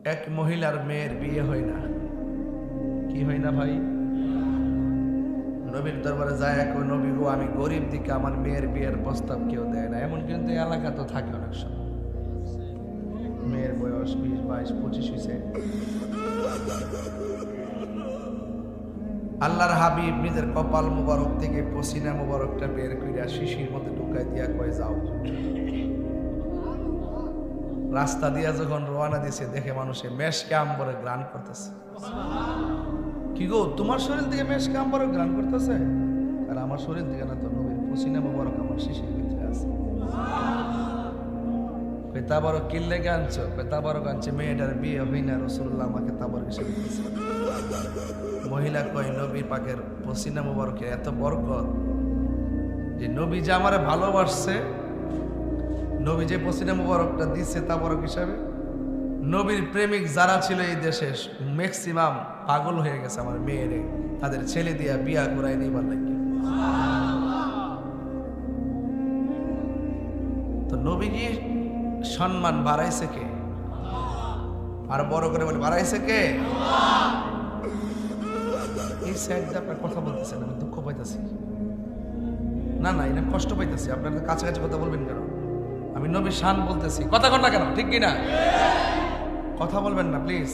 এক মহিলার মেয়ের বিয়ে হয় না। কি হয় না ভাই? নবীর দরবারে যায়, কই নবী গো, আমি গরিব দিকে আমার মেয়ের বিয়ের প্রস্তাব কেউ দেয় না। এমন কিন্তু এই এলাকা তো থাকে অনেক সময়, মেয়ের বয়স 20, 22, 25 হয়েছে। আল্লাহর হাবিব নিজের কপাল মুবারক থেকে পসিনা মুবারকটা বের কইরা শিশির মধ্যে ঢুকাই দিয়া কয় যাও। রাস্তা দিয়া যখন রওনা দিছে, দেখে মানুষে মেশকে আম্বরে গ্রান করতেছে। কি গো, তোমার শরীর থেকে মেশকে আম্বরে গ্রান করতেছে? আর আমার শরীর থেকে না, তো নবীর পসিনা মুবারক আমার শিশির ভিতরে আছে। তাবারক কিনলে আনছো? তাবারক আনছে, মেয়েটার বিয়ে হই না, রাসূলুল্লাহ আমাকে তাবারক হিসেবে দিয়েছে। মহিলা কয়, নবী পাকের পসিনা মুবারকের এত বরকত যে নবী যে আমারে ভালোবাসছে, নবী যে পসিনা মুবারকটা দিচ্ছে তাবারক হিসাবে, নবীর প্রেমিক যারা ছিল এই দেশে ম্যাক্সিমাম পাগল হয়ে গেছে আমার মেয়েরে তাদের ছেলে দিয়া বিয়া করাই নিবার লাগে। তো নবী কি সম্মান বাড়াইছে কে? আর বড় করে বলে বাড়াইছে কে? এই সাইডে আপনার কথা বলতেছেন, আমি দুঃখ পাইতেছি। না না, এটা কষ্ট পাইতেছি। আপনার কাছাকাছি কথা বলবেন কেন? আমি নবীর শান বলতেছি, কথা কন না কেন? ঠিক কিনা? কথা বলবেন না প্লিজ।